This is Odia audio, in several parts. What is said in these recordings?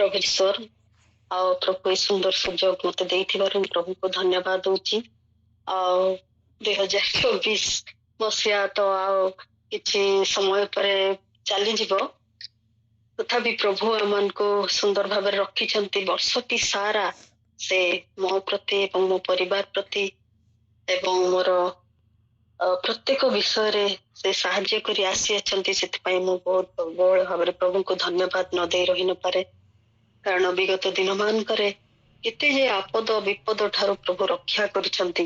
प्रभु ईश्वर ଆଉ ପ୍ରଭୁ ଏ ସୁନ୍ଦର ସୁଯୋଗ ମତେ ଦେଇଥିବାରୁ ମୁଁ ପ୍ରଭୁଙ୍କୁ ଧନ୍ୟବାଦ ଦଉଛି। ଆଉ 2024 ମସିହା ତ ଆଉ କିଛି ସମୟ ପରେ ଚାଲିଯିବ, ତଥାପି ପ୍ରଭୁ ଆମମାନଙ୍କୁ ସୁନ୍ଦର ଭାବରେ ରଖିଛନ୍ତି। ବର୍ଷଟି ସାରା ସେ ମୋ ପ୍ରତି ଏବଂ ମୋ ପରିବାର ପ୍ରତି ଏବଂ ମୋର ପ୍ରତ୍ୟେକ ବିଷୟରେ ସେ ସାହାଯ୍ୟ କରି ଆସିଅଛନ୍ତି। ସେଥିପାଇଁ ମୁଁ ବହୁତ ବହୁଳ ଭାବରେ ପ୍ରଭୁଙ୍କୁ ଧନ୍ୟବାଦ ନ ଦେଇ ରହି ନପାରେ, କାରଣ ବିଗତ ଦିନ ମାନଙ୍କରେ କେତେ ଯେ ଆପଦ ବିପଦ ଠାରୁ ପ୍ରଭୁ ରକ୍ଷା କରିଛନ୍ତି,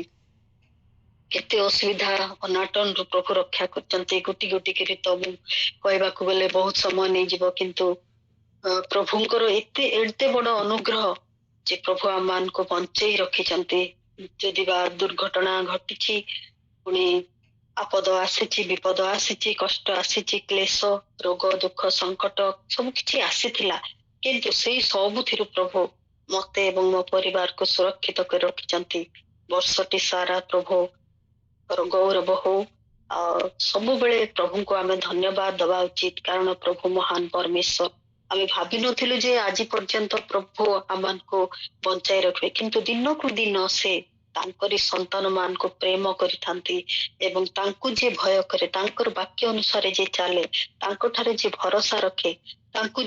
କେତେ ଅସୁବିଧା ଅନାଟନରୁ ପ୍ରଭୁ ରକ୍ଷା କରିଛନ୍ତି। ଗୋଟି ଗୋଟି କରି ତ ମୁଁ କହିବାକୁ ଗଲେ ବହୁତ ସମୟ ନେଇଯିବ, କିନ୍ତୁ ପ୍ରଭୁଙ୍କର ଏତେ ଏତେ ବଡ ଅନୁଗ୍ରହ ଯେ ପ୍ରଭୁ ଆମମାନଙ୍କୁ ବଞ୍ଚେଇ ରଖିଛନ୍ତି। ଯଦି ବା ଦୁର୍ଘଟଣା ଘଟିଛି, ପୁଣି ଆପଦ ଆସିଛି, ବିପଦ ଆସିଛି, କଷ୍ଟ ଆସିଛି, କ୍ଲେଶ ରୋଗ ଦୁଃଖ ସଙ୍କଟ ସବୁ କିଛି ଆସିଥିଲା, କିନ୍ତୁ ସେଇ ସବୁଥିରୁ ପ୍ରଭୁ ମତେ ଏବଂ ମୋ ପରିବାରକୁ ସୁରକ୍ଷିତ କରି ରଖିଛନ୍ତି। ବର୍ଷଟି ସାରା ପ୍ରଭୁଙ୍କର ଗୌରବ ହଉ। ସବୁବେଳେ ପ୍ରଭୁଙ୍କୁ ଆମେ ଧନ୍ୟବାଦ ଦବା ଉଚିତ, କାରଣ ପ୍ରଭୁ ମହାନ ପରମେଶ୍ୱର। ଆମେ ଭାବିନଥିଲୁ ଯେ ଆଜି ପର୍ଯ୍ୟନ୍ତ ପ୍ରଭୁ ଆମମାନଙ୍କୁ ବଞ୍ଚାଇ ରଖିବେ, କିନ୍ତୁ ଦିନକୁ ଦିନ ସେ ତାଙ୍କରି ସନ୍ତାନ ମାନଙ୍କୁ ପ୍ରେମ କରିଥାନ୍ତି ଏବଂ ତାଙ୍କୁ ଯିଏ ଭୟ କରେ, ତାଙ୍କର ବାକ୍ୟ ଅନୁସାରେ ଯିଏ ଚାଲେ, ତାଙ୍କ ଠାରେ ଯିଏ ଭରସା ରଖେ, ତାଙ୍କୁ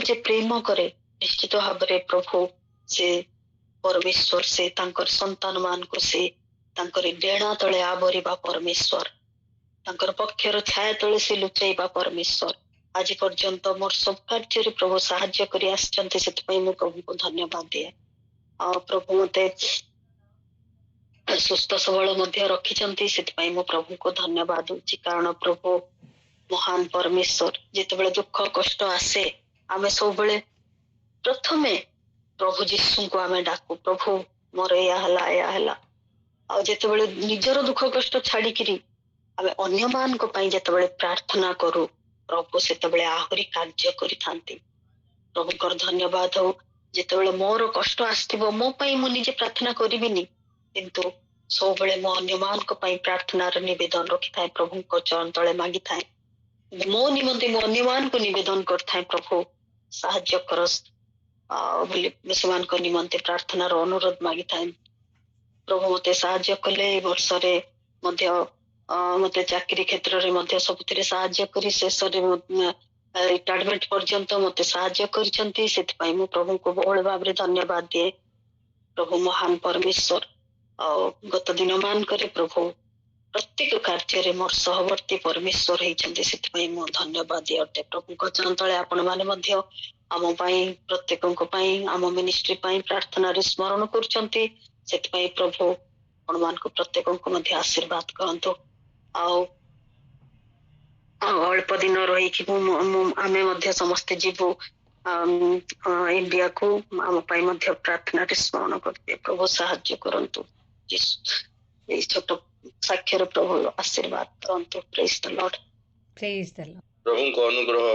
ଯେ ପ୍ରେମ କରେ, ନିଶ୍ଚିତ ଭାବରେ ପ୍ରଭୁ ସେ ପରମେଶ୍ୱର, ସେ ତାଙ୍କର ସନ୍ତାନ ମାନଙ୍କୁ ସେ ତାଙ୍କର ଡେଣା ତଳେ ଆବରିବା ପରମେଶ୍ୱର, ତାଙ୍କର ପକ୍ଷର ଛାୟା ତଳେ ସେ ଲୁଚାଇବା ପରମେଶ୍ୱର। ଆଜି ପର୍ଯ୍ୟନ୍ତ ମୋର ସବୁ କାର୍ଯ୍ୟରେ ପ୍ରଭୁ ସାହାଯ୍ୟ କରି ଆସିଛନ୍ତି। ସେଥିପାଇଁ ମୁଁ ପ୍ରଭୁଙ୍କୁ ଧନ୍ୟବାଦ ଦିଏ। ଆଉ ପ୍ରଭୁ ମତେ ସୁସ୍ଥ ସବଳ ମଧ୍ୟ ରଖିଛନ୍ତି। ସେଥିପାଇଁ ମୁଁ ପ୍ରଭୁଙ୍କୁ ଧନ୍ୟବାଦ ଦଉଛି, କାରଣ ପ୍ରଭୁ ମହାନ ପରମେଶ୍ୱର। ଯେତେବେଳେ ଦୁଃଖ କଷ୍ଟ ଆସେ, ଆମେ ସବୁବେଳେ ପ୍ରଥମେ ପ୍ରଭୁ ଯୀଶୁଙ୍କୁ ଆମେ ଡାକୁ, ପ୍ରଭୁ ମୋର ଏୟା ହେଲା ଏୟା ହେଲା। ଆଉ ଯେତେବେଳେ ନିଜର ଦୁଃଖ କଷ୍ଟ ଛାଡିକିରି ଆମେ ଅନ୍ୟମାନଙ୍କ ପାଇଁ ଯେତେବେଳେ ପ୍ରାର୍ଥନା କରୁ, ପ୍ରଭୁ ସେତେବେଳେ ଆହୁରି କାର୍ଯ୍ୟ କରିଥାନ୍ତି। ପ୍ରଭୁଙ୍କର ଧନ୍ୟବାଦ ହଉ। ଯେତେବେଳେ ମୋର କଷ୍ଟ ଆସିଥିବ, ମୋ ପାଇଁ ମୁଁ ନିଜେ ପ୍ରାର୍ଥନା କରିବିନି, କିନ୍ତୁ ସବୁବେଳେ ମୁଁ ଅନ୍ୟମାନଙ୍କ ପାଇଁ ପ୍ରାର୍ଥନାର ନିବେଦନ ରଖିଥାଏ, ପ୍ରଭୁଙ୍କ ଚରଣ ତଳେ ମାଗିଥାଏ। ମୋ ନିମନ୍ତେ ମୁଁ ଅନ୍ୟମାନଙ୍କୁ ନିବେଦନ କରିଥାଏ, ପ୍ରଭୁ ସାହାଯ୍ୟ କର ବୋଲି ସେମାନଙ୍କ ନିମନ୍ତେ ପ୍ରାର୍ଥନାର ଅନୁରୋଧ ମାଗିଥାଏ। ପ୍ରଭୁ ମତେ ସାହାଯ୍ୟ କଲେ। ଏ ବର୍ଷରେ ମଧ୍ୟ ମତେ ଚାକିରି କ୍ଷେତ୍ରରେ ମଧ୍ୟ ସବୁଥିରେ ସାହାଯ୍ୟ କରି ଶେଷରେ ରିଟାୟାରମେଣ୍ଟ ପର୍ଯ୍ୟନ୍ତ ମତେ ସାହାଯ୍ୟ କରିଛନ୍ତି। ସେଥିପାଇଁ ମୁଁ ପ୍ରଭୁଙ୍କୁ ବହୁଳ ଭାବରେ ଧନ୍ୟବାଦ ଦିଏ। ପ୍ରଭୁ ମହାନ ପରମେଶ୍ୱର। ଆଉ ଗତ ଦିନ ମାନଙ୍କରେ ପ୍ରଭୁ ପ୍ରତ୍ୟେକ କାର୍ଯ୍ୟରେ ମୋର ସହବର୍ତ୍ତୀ ପରମେଶ୍ୱର ହେଇଛନ୍ତି। ସେଥିପାଇଁ ମୁଁ ଧନ୍ୟବାଦ ଦିଏ ଅଟେ। ପ୍ରଭୁଙ୍କ ଚରଣ ତଳେ ଆପଣ ମାନେ ମଧ୍ୟ ଆମ ପାଇଁ, ପ୍ରତ୍ୟେକଙ୍କ ପାଇଁ, ଆମ ମିନିଷ୍ଟ୍ରି ପାଇଁ ପ୍ରାର୍ଥନାରେ ସ୍ମରଣ କରୁଛନ୍ତି। ସେଥିପାଇଁ ପ୍ରଭୁ ଆପଣ ମାନଙ୍କୁ ପ୍ରତ୍ୟେକଙ୍କୁ ମଧ୍ୟ ଆଶୀର୍ବାଦ କରନ୍ତୁ। ଆଉ ଅଳ୍ପ ଦିନ ରହିକି ଆମେ ମଧ୍ୟ ସମସ୍ତେ ଯିବୁ ଇଣ୍ଡିଆକୁ। ଆମ ପାଇଁ ମଧ୍ୟ ପ୍ରାର୍ଥନାରେ ସ୍ମରଣ କରିବେ। ପ୍ରଭୁ ସାହାଯ୍ୟ କରନ୍ତୁ। ଏଇ ଛୋଟ ସାକ୍ଷର ପ୍ରଭୁ ଆଶୀର୍ବାଦ କରନ୍ତୁ। ପ୍ରେଜ୍ ଦ ଲର୍ଡ। ପ୍ରଭୁଙ୍କ ଅନୁଗ୍ରହ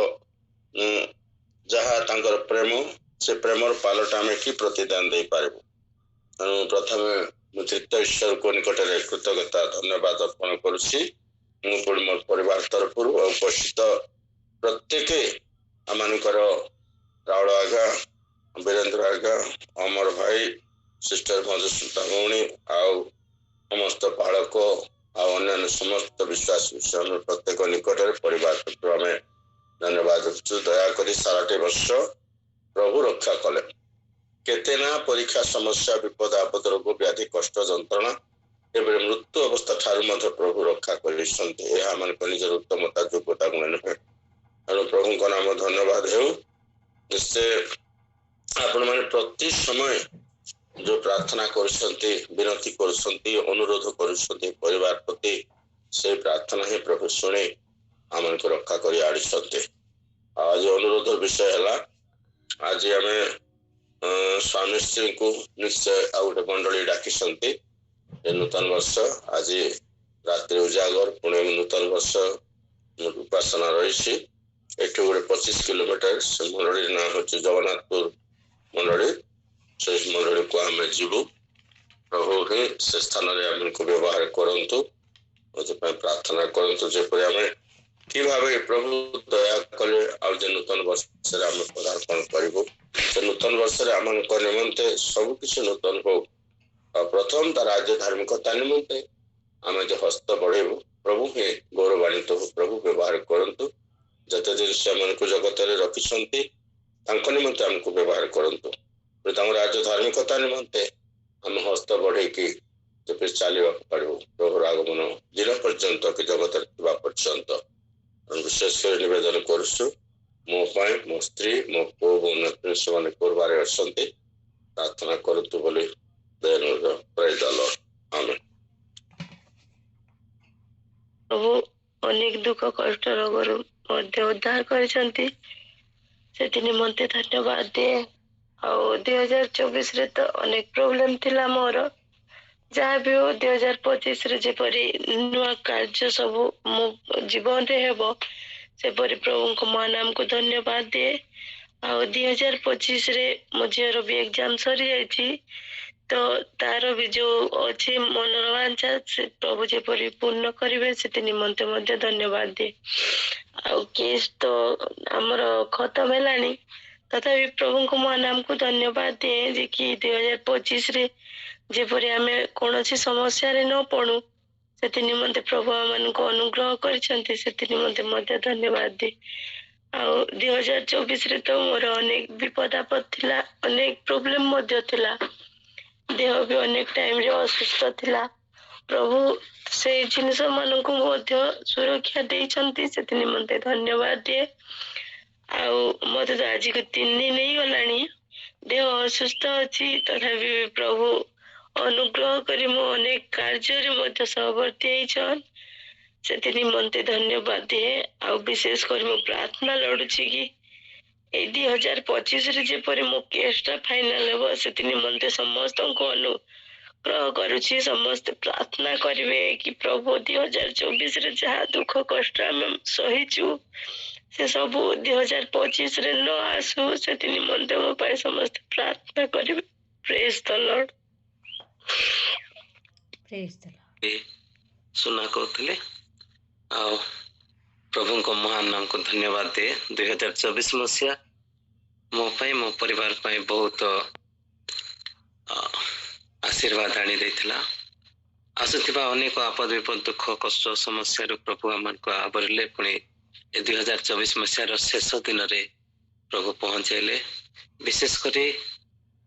ଯାହା ତାଙ୍କର ପ୍ରେମ, ସେ ପ୍ରେମର ପାଲଟା ଆମେ କି ପ୍ରତିଦାନ ଦେଇପାରିବୁ? ତେଣୁ ପ୍ରଥମେ ମୁଁ ଚିତ୍ତ ଈଶ୍ୱରଙ୍କ ନିକଟରେ କୃତଜ୍ଞତା ଧନ୍ୟବାଦ ଅର୍ପଣ କରୁଛି। ମୁଁ ପୁଣି ମୋର ପରିବାର ତରଫରୁ ଉପସ୍ଥିତ ପ୍ରତ୍ୟେକ ଆମମାନଙ୍କର ରାଉଳ ଆଜ୍ଞା, ବୀରେନ୍ଦ୍ର ଆଜ୍ଞା, ଅମର ଭାଇ, ସିଷ୍ଟର ମଧୁସ୍ମିତା ଭଉଣୀ, ଆଉ ସମସ୍ତ ବାଳକ ଆଉ ଅନ୍ୟାନ୍ୟ ସମସ୍ତ ବିଶ୍ୱାସ ବିଷୟ ପ୍ରତ୍ୟେକ ନିକଟରେ ପରିବାର ତରଫରୁ ଆମେ ଧନ୍ୟବାଦ ଦେଉଛୁ। ଦୟାକରି ସାରାଟି ବର୍ଷ ପ୍ରଭୁ ରକ୍ଷା କଲେ। କେତେ ନା ପରୀକ୍ଷା, ସମସ୍ୟା, ବିପଦ ଆପଦ, ରୋଗ ବ୍ୟାଧି, କଷ୍ଟ, ଯନ୍ତ୍ରଣା, ଏବେ ମୃତ୍ୟୁ ଅବସ୍ଥା ଠାରୁ ମଧ୍ୟ ପ୍ରଭୁ ରକ୍ଷା କରିଛନ୍ତି। ଏହା ଆମମାନଙ୍କ ନିଜର ଉତ୍ତମତା ଯୋଗ୍ୟତା ଗୁଣ ନୁହେଁ। ତେଣୁ ପ୍ରଭୁଙ୍କ ନାମ ଧନ୍ୟବାଦ ହେଉ। ନିଶ୍ଚୟ ଆପଣମାନେ ପ୍ରତି ସମୟ ଯୋଉ ପ୍ରାର୍ଥନା କରୁଛନ୍ତି, ବିନତି କରୁଛନ୍ତି, ଅନୁରୋଧ କରୁଛନ୍ତି ପରିବାର ପ୍ରତି, ସେଇ ପ୍ରାର୍ଥନା ହିଁ ପ୍ରଭୁ ଶୁଣି ଆମମାନଙ୍କୁ ରକ୍ଷା କରି ଆଣିଛନ୍ତି। ଆଜି ଅନୁରୋଧ ବିଷୟ ହେଲା, ଆଜି ଆମେ ସ୍ୱାମୀ ସ୍ତ୍ରୀଙ୍କୁ ନିଶ୍ଚୟ ଆଉ ଗୋଟେ ମଣ୍ଡଳୀ ଡାକିଛନ୍ତି। ନୂତନ ବର୍ଷ ଆଜି ରାତ୍ରି ଉଜାଗର, ପୁଣି ନୂତନ ବର୍ଷ ଉପାସନା ରହିଛି। ଏଠୁ ଗୋଟେ 25 କିଲୋମିଟର ସେ ମଣ୍ଡଳୀର ନାଁ ହଉଛି ଜଗନ୍ନାଥପୁର ମଣ୍ଡଳୀ। ସେ ମଣ୍ଡଳୀକୁ ଆମେ ଯିବୁ। ପ୍ରଭୁ ହିଁ ସେ ସ୍ଥାନରେ ଆମକୁ ବ୍ୟବହାର କରନ୍ତୁ। ସେଥିପାଇଁ ପ୍ରାର୍ଥନା କରନ୍ତୁ ଯେପରି ଆମେ कि भावे प्रभु दया कले आ नूतन वर्ष आम पदार्पण करूँ से नूतन वर्ष आम निमंते सब किसी नूतन हो प्रथम ता राज्य धार्मिकता निमंते आम जो हस्त बढ़ेबू प्रभु हे गौरवान्वित हो प्रभु व्यवहार करंतु जते दिन से जगत रखिंट निमंते आमको व्यवहार करंतु राज्य धार्मिकता निमंते आम हस्त बढ़े कि चलवा पारू प्रभुर आगमन दिन पर्यंत कि जगत पर्यंत विशेष कर निवेदन करुछु मो मो स्त्री मो पु नाती से पूर्वारे अच्छे प्रार्थना करतु बोली दयानंद प्रेज द लॉर्ड आमेन। प्रभु अनेक दुख कष्ट रोगर मध्य उद्धार करछंती सेति निमंते धन्यवाद दे। आ 2024 रे तो अनेक प्रोब्लेम थिला मोर जहाँ भी हो 2025 रे जेपरी नुआ कार्य सब मो जीवन रे हेबो सेपरी प्रभु को महानाम को धन्यवाद दे। आ 2025 रे मो झीर भी एग्जाम सरी जाइछि तो तार भी जो अच्छे मनोर वांछा से प्रभु जेपरी पूर्ण करिवे सेति निमंते मध्य धन्यवाद दे। आ केस तो हमर खत्म हेलानी तथापि प्रभु को महानाम को धन्यवाद दे जे कि 2025 रे जेपरी आमे कोनोसी समस्या रे न पड़ू सेति निमंते प्रभु आमन को अनुग्रह करछंती सेति निमंते मध्य धन्यवाद दे। आ 2024 रे तो मोर अनेक विपद आपद थिला अनेक प्रोब्लेम मध्य थिला देह भी अनेक टाइम रे असुस्थ थिला प्रभु से जिनिस मान को मध्य सुरक्षा देइछंती सेति निमंते धन्यवाद दे। आ मते तो आज को 3 दिन नहीं गलानी देह असुस्थ अछि तथापि प्रभु अनुग्रह करी मो अनेक कार्य रे मध्य सहवर्ती हेछन सेति निमंते धन्यवाद दे। आ विशेष कर मो प्रार्थना लडुछि कि ए 2025 रे जेपरि मो केसटा फाइनल हेबो सेति निमंते समस्त को अनुग्रह करुछि समस्त प्रार्थना करिवे कि प्रभु 2024 रे जहा दुख कष्ट हम सहिछु से सब 2025 रे न आसु सेति निमंते मो पाए समस्त प्रार्थना करिवे। Praise the Lord. Praise the Lord. सुना कहते प्रभु को महान नाम को धन्यवाद दे। 2024 मसीहा मो पाई मो परिवार पाई बहुत आशीर्वाद आनी देथिला। आसुथिबा अनेक आपद विपद दुख कष्ट समस्या रो प्रभु आमन को आवरले पुणी 2024 मसीहार शेष दिन रे प्रभु पहुंचेले। विशेष करी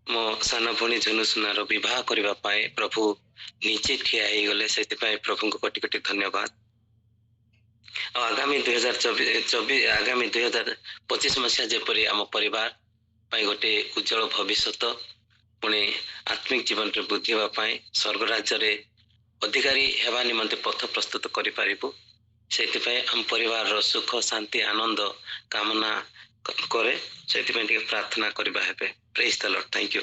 मो सान भणी झुनुसुनार विवाह करबा पाए प्रभु नीचे ठिया ही गले से प्रभु को कोटि कोटि धन्यवाद। आगामी 2024 आगामी 2025 मसीहा जेपरी आम परिवार पाई गोटे उज्जवल भविष्य पुणे आत्मिक जीवन रे वृद्धि होगा पाए स्वर्ग राज्य रे अधिकारी हेबा निमंते पथ प्रस्तुत करि पारिबु सेति आम परिवार रो सुख शांति आनंद कामना करे से प्रार्थना करबा हेबे। Praise the Lord. Thank you.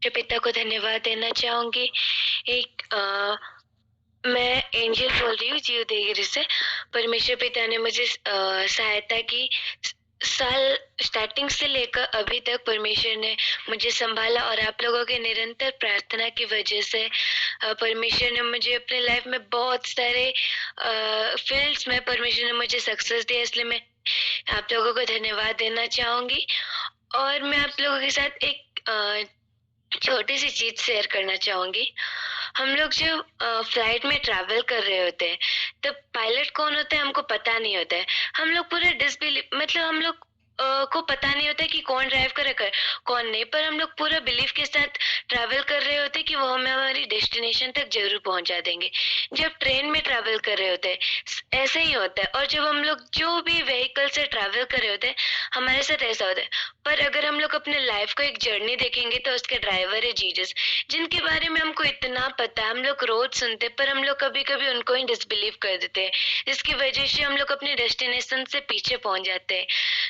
पिता को धन्यवाद देना चाहूंगी। मैं एंजल बोल रही हूँ जियो देगिरी से। परमेश्वर पिता ने मुझे सहायता की। साल स्टार्टिंग से लेकर अभी तक परमेश्वर ने मुझे संभाला और आप लोगों के निरंतर प्रार्थना की वजह से परमेश्वर ने मुझे अपने लाइफ में बहुत सारे फील्ड्स में परमेश्वर ने मुझे सक्सेस दिया, इसलिए मैं आप लोगों को धन्यवाद देना चाहूंगी। और मैं आप लोगों के साथ एक छोटी सी चीज शेयर करना चाहूंगी। हम लोग जब फ्लाइट में ट्रैवल कर रहे होते हैं तब पायलट कौन होता है हमको पता नहीं होता है। हम लोग पूरे डिसबिलीव मतलब हम लोग को पता नहीं होता है कि कौन ड्राइव करेगा कौन नहीं, पर हम लोग पूरा बिलीफ के साथ ट्रैवल कर रहे होते हैं कि वो हमें हमारी डेस्टिनेशन तक जरूर पहुंचा देंगे। जब ट्रेन में ट्रैवल कर रहे होते हैं ऐसे ही होता है, और जब हम लोग जो भी व्हीकल से ट्रैवल कर रहे होते हैं हमारे साथ ऐसा होता है। पर अगर हम लोग अपने लाइफ को एक जर्नी देखेंगे तो उसके ड्राइवर है जीसस, जिनके बारे में हमको इतना पता है, हम लोग रोज सुनते पर हम लोग कभी कभी उनको ही डिसबिलीव कर देते हैं, जिसकी वजह से हम लोग अपने डेस्टिनेशन से पीछे पहुंच जाते हैं।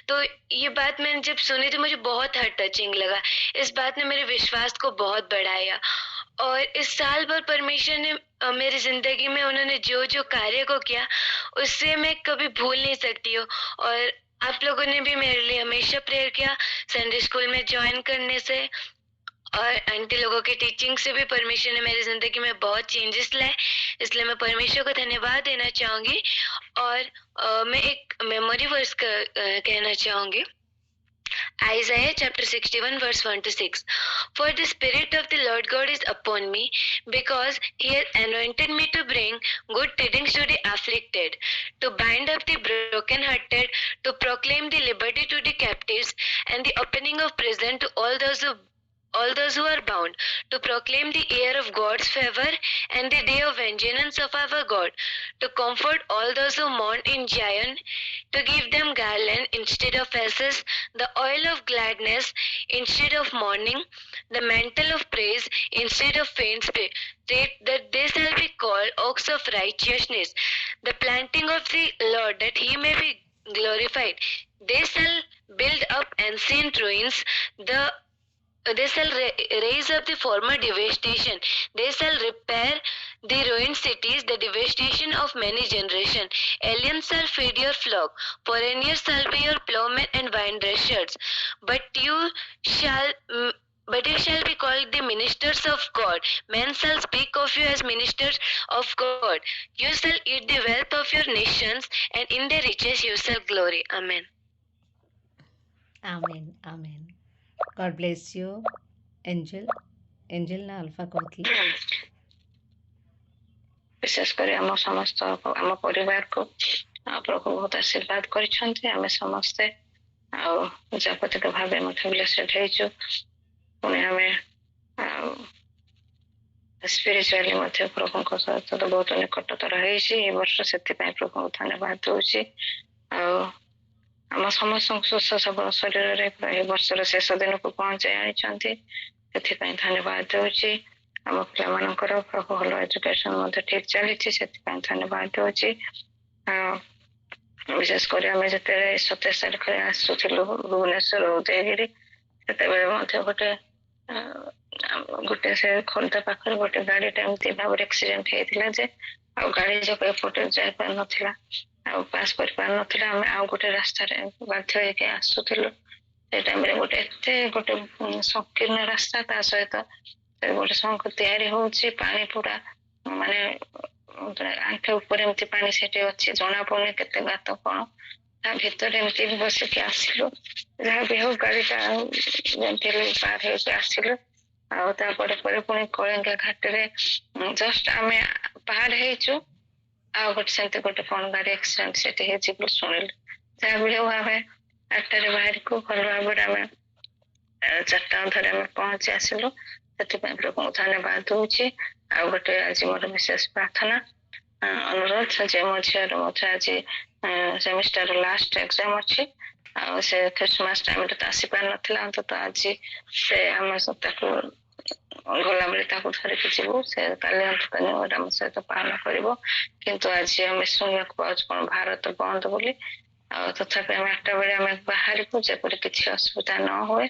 तो ये बात मैंने जब सुनी तो मुझे बहुत हार्ट टचिंग लगा। इस बात ने मेरे विश्वास को बहुत बढ़ाया। और इस साल भर परमेश्वर ने मेरी जिंदगी में उन्होंने जो जो कार्य को किया उससे मैं कभी भूल नहीं सकती हूँ। और आप लोगों ने भी मेरे लिए हमेशा प्रेयर किया संडे स्कूल में ज्वाइन करने से, और आंटी लोगों के टीचिंग से भी परमेश्वर ने मेरी जिंदगी में बहुत चेंजेस लाए, इसलिए मैं परमेश्वर को धन्यवाद देना चाहूंगी। और मैं एक मेमोरी वर्स कहना चाहूंगी। Isaiah chapter 61 verse 1 to 6. For the Spirit of the Lord God is upon me, because He has anointed me to bring good tidings to the afflicted, to bind up the brokenhearted, to proclaim the liberty to the captives, and the opening of prison to all those who are bound, to proclaim the year of God's favor and the day of vengeance of our God, to comfort all those who mourn in Zion, to give them garland instead of ashes, the oil of gladness instead of mourning, the mantle of praise instead of faint spirit, that they shall be called oaks of righteousness, the planting of the Lord, that He may be glorified. They shall build up ancient ruins, they shall raise up the former devastation. They shall repair the ruined cities, the devastation of many generations. Aliens shall feed your flock. Foreigners shall be your plowmen and vine dressers. But you shall be called the ministers of God. Men shall speak of you as ministers of God. You shall eat the wealth of your nations, and in their riches you shall glory. Amen. Amen. Amen. God bless you, Angel. Angel ना अल्फा कहती विशेष कर आम समस्त आम परिवार को प्रभु बहुत आशीर्वाद करिछन्ते। आमे समस्ते जागतिक भावे मध्य ब्लेसेड हेचु। पुणे आमे स्पिरिचुअली मध्य प्रभु सहित बहुत निकटतर हेछि। ए वर्ष सेति पय प्रभु धन्यवाद दोछि। आम समस्त सुस्थ सबल शरीर रे वर्षर शेष दिन को पहुंचाई आनिछन्ते, सेति धन्यवाद दोछि। आम पिलामानकर प्रभु भल एजुकेशन मध्य ठीक चली, धन्यवाद दोछि। विशेष कर आम जो 27 तारीख आसुलु भुवनेश्वर उदयगिरी, से गोटे से खोर्धा पाखे गोटे गाड़ी एमती भाव एक्सीडेंट होता जे आ गाड़ी जब एपटे जापार नाला पास कर पार नाला। आम आउ गोटे रास्ता बाध्य होके आसुलु। से टाइम गोटे एत गोटे संकीर्ण रास्ता, ता सहित गोटे संख तैयारी होची, पानी पूरा माने आंखे ऊपर एमती पानी सेठी अच्छी जना पड़े केते गात कौन ता भीतर एमती बसिक आसिलु। जहाँ भी हो गाड़ीटा जमती पार होके आसिलु। आपर पुणी कलिंगा घाट रे जस्ट आम पार हेचु आ गोटे सेमती गोटे कौन गाड़ी एक्सीडेंट सेठी हेची बोली शुणिलु। जहाँ भी हो आम 8टारे बाहर को भल भाव आम 4टा अधरे आम पहुंची आसिलु। से प्रभु धन्यवाद दूची। आ गोटे आज मोर विशेष प्रार्थना अनुरोध जे मो झीर मत आज सेमिस्टर लास्ट एग्जाम अच्छी से क्रिसमस टाइम रे आसी पार नथिला, अंत आज से आम ताको गला बेले ताको धरिक जीवु। से काली अंत आम सहित पालन करिवो, किंतु आज आम शुणिया पाउछ कोन भारत बंद बोली। तथापि आम 8टा बेले आम बाहर को जेपरि किछि असुविधा न होए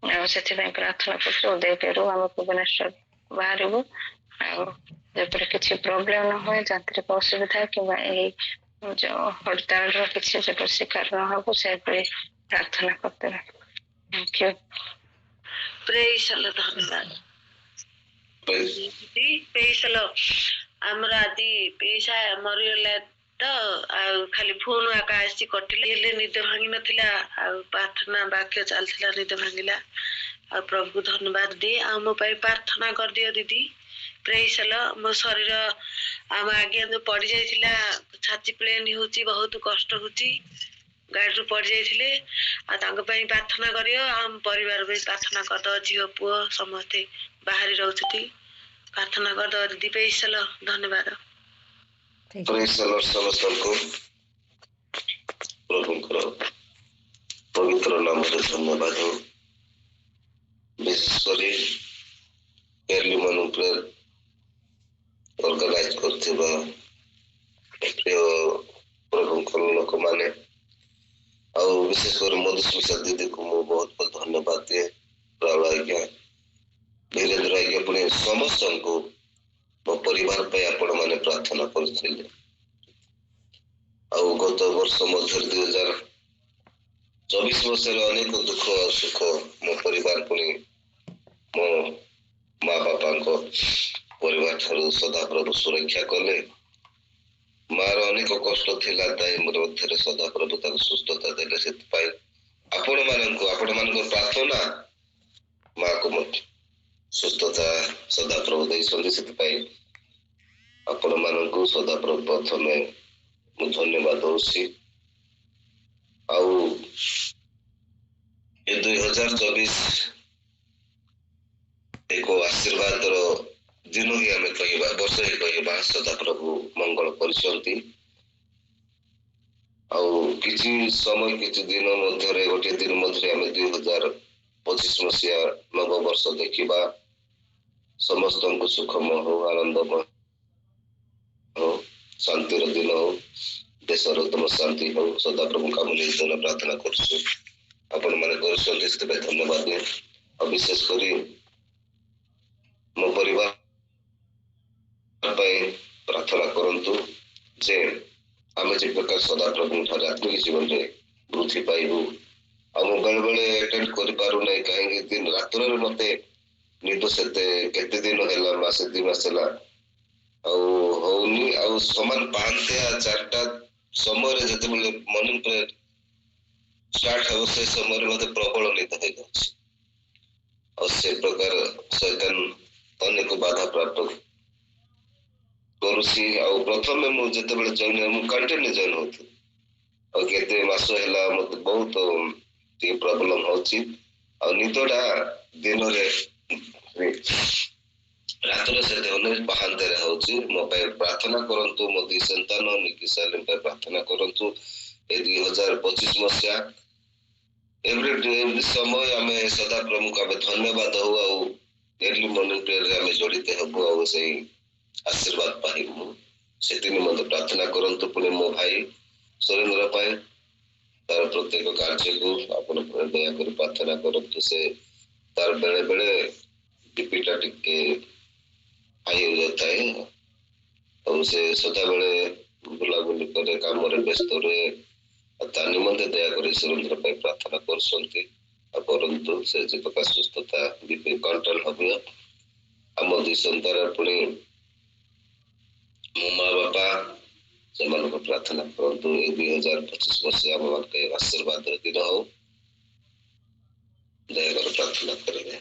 से प्रार्थना कर उदयगिरी आम भुवनेश्वर बाहरबू जपरि किसी प्रोब्लेम न हो, यांत्रिक असुविधा कि जो हड़ताल किसी शिकार न हो से प्रार्थना करते रहे। Thank you. Praise the Lord. धन्यवाद दीदी। Praise the Lord. हमर आदि पैसा मरियला तो खाली फोन आकाश कटिले निद भांगी नथिला प्रार्थना वाक्य चलथिला निद भांगिला। प्रभु धन्यवाद दे आम प्रार्थना कर दियो दीदी। Praise the Lord. मो शरीर आम आगे जो पड़ जाइथिला छाती प्लेन होची, बहुत कष्ट होची, गाड़ी रू पड़ जाइथिले आ तांको पई प्रार्थना करियो। आम परिवार पे प्रार्थना कर दो, झियो पुओ समस्ते बाहरी रहउछथि, प्रार्थना कर दो दीदी। Praise the Lord. धन्यवाद। Praise the Lord. समस्तको प्रभुଙ୍କର पवित्र नाम रे धन्यवाद हो। विशेष करी एर्ली मॉर्निंग प्रेयर ऑर्गेनाइज करथिबा प्रिय प्रभुଙ୍କର लोक माने आ विशेष कर मधुस्मिता दीदी को मो बहुत बहुत धन्यवाद दिए। राहुल आज्ञा, वीरेंद्र आज्ञा, पुणे समस्त को मो परिवार पे आपण माने प्रार्थना करथिले। आ गत वर्ष मध्य 2024 वर्ष अनेक दुख और सुख मो परिवार पुणी ମୋ ମା ବାପାଙ୍କ ପରିବାର ଠାରୁ ସଦାପ୍ରଭୁ ସୁରକ୍ଷା କଲେ। ମାର ଅନେକ କଷ୍ଟ ଥିଲା, ତାଇ ମଧ୍ୟରେ ସଦାପ୍ରଭୁ ତାକୁ ସୁସ୍ଥତା ଦେଲେ। ସେଥିପାଇଁ ଆପଣମାନଙ୍କ ପ୍ରାର୍ଥନା ମାକୁ ମଧ୍ୟ ସୁସ୍ଥତା ସଦାପ୍ରଭୁ ଦେଇଛନ୍ତି। ସେଥିପାଇଁ ଆପଣମାନଙ୍କୁ ସଦାପ୍ରଭୁ ପ୍ରଥମେ ମୁଁ ଧନ୍ୟବାଦ ଦଉଛି। ଆଉ ଏ 2024 ଏକ ଆଶୀର୍ବାଦର ଦିନ ହିଁ ଆମେ କହିବା, ବର୍ଷ ହିଁ କହିବା। ସଦାପ୍ରଭୁ ମଙ୍ଗଳ କରିଛନ୍ତି। ଆଉ କିଛି ସମୟ, କିଛି ଦିନ ମଧ୍ୟରେ, ଗୋଟିଏ ଦିନ ମଧ୍ୟରେ ଆମେ 2025 ମସିହା ନବବର୍ଷ ଦେଖିବା। ସମସ୍ତଙ୍କୁ ସୁଖମୟ ହଉ, ଆନନ୍ଦମୟ ହଉ, ଶାନ୍ତିର ଦିନ ହଉ, ଦେଶର ଉତ୍ତମ ଶାନ୍ତି ହଉ। ସଦାପ୍ରଭୁଙ୍କ ଆମେ ନିର୍ଦ୍ଦନ ପ୍ରାର୍ଥନା କରୁଛୁ। ଆପଣମାନେ କରୁଛନ୍ତି, ସେଥିପାଇଁ ଧନ୍ୟବାଦ ଦିଏ। ଆଉ ବିଶେଷ କରି ମୋ ପରିବାର ପାଇଁ ପ୍ରାର୍ଥନା କରନ୍ତୁ ଯେ ଆମେ ଯେ ପ୍ରକାର ସଦାପ୍ରଭୁଙ୍କ ଠାରେ ଆତ୍ମିକ ଜୀବନରେ ବୃଦ୍ଧି ପାଇବୁ। ଆଉ ମୁଁ ବେଳେ ବେଳେ ଆଟେଣ୍ଡ କରିପାରୁନାହିଁ, କାହିଁକି ରାତ୍ରରେ ମତେ ନିଦ ସେତେ କେତେ ଦିନ ହେଲା, ମାସେ 2 ମାସ ହେଲା ଆଉ ହଉନି। ଆଉ ସମାନ 5-4ଟା ସମୟରେ ଯେତେବେଳେ ମର୍ଣ୍ଣିଂ ପ୍ରେୟର ଷ୍ଟାର୍ଟ ହେବ, ସେ ସମୟରେ ମତେ ପ୍ରବଳ ନିଦ ହେଇଯାଉଛି। ଆଉ ସେ ପ୍ରକାର ଶୈତାନ ଅନେକ ବାଧା ପ୍ରାପ୍ତ କରୁଛି। ଆଉ ପ୍ରଥମେ ମୁଁ ଯେତେବେଳେ ମୁଁ କଣ୍ଟିନ୍ୟୁ ଜଏନ୍ ହଉଥିଲି, ଆଉ କେତେ ମାସ ହେଲା ମତେ ବହୁତ ଟିକେ ପ୍ରୋବ୍ଲେମ ହଉଛି। ଆଉ ନିଦଟା ଦିନରେ ରାତିରେ ସେତେ ଅନେକ ପାହାନ୍ତରେ ହଉଛି। ମୋ ପାଇଁ ପ୍ରାର୍ଥନା କରନ୍ତୁ। ମୋ 2 ସନ୍ତାନ ନିକି ସାଲିମ ପାଇଁ ପ୍ରାର୍ଥନା କରନ୍ତୁ। ଏ 2025 ମସିହା ଏଭ୍ରି ସମୟ ଆମେ ସଦାପ୍ରଭୁଙ୍କୁ ଆମେ ଧନ୍ୟବାଦ ହଉ। ଆଉ ଡେଲି ମର୍ଣ୍ଣିଂ ପ୍ରେୟରରେ ଆମେ ଜଡ଼ିତ ହେବୁ, ଆଉ ସେଇ ଆଶୀର୍ବାଦ ପାଇବୁ। ସେଥି ନିମନ୍ତେ ପ୍ରାର୍ଥନା କରନ୍ତୁ। ପୁଣି ମୋ ଭାଇ ସୁରେନ୍ଦ୍ର ପାଇଁ, ତାର ପ୍ରତ୍ୟେକ କାର୍ଯ୍ୟକୁ ଆପଣ ଦୟାକରି ପ୍ରାର୍ଥନା କରନ୍ତୁ। ସେ ତାର ବେଳେ ବେଳେ ବିପିଟା ଟିକେ ହାଇ ହୋଇଯାଇଥାଏ, ଆଉ ସେ ସଦାବେଳେ ବୁଲାବୁଲି କରେ, କାମରେ ବ୍ୟସ୍ତ ରୁହେ। ଆଉ ତା ନିମନ୍ତେ ଦୟାକରି ସୁରେନ୍ଦ୍ର ପାଇଁ ପ୍ରାର୍ଥନା କରୁଛନ୍ତି। ଆଉ କରନ୍ତୁ, ସେ ଯେ ପ୍ରକାର ସୁସ୍ଥତା ବିପି କଣ୍ଟ୍ରୋଲ ହବ। ଆମ 2 ସନ୍ତାନ, ପୁଣି ମୋ ମା ବାପା, ସେମାନଙ୍କୁ ପ୍ରାର୍ଥନା କରନ୍ତୁ। ଏ 2025 ମସିହା ଆମ ପାଇଁ ଆଶୀର୍ବାଦର ଦିନ ହଉ, ଦୟାକରି ପ୍ରାର୍ଥନା କରିବେ।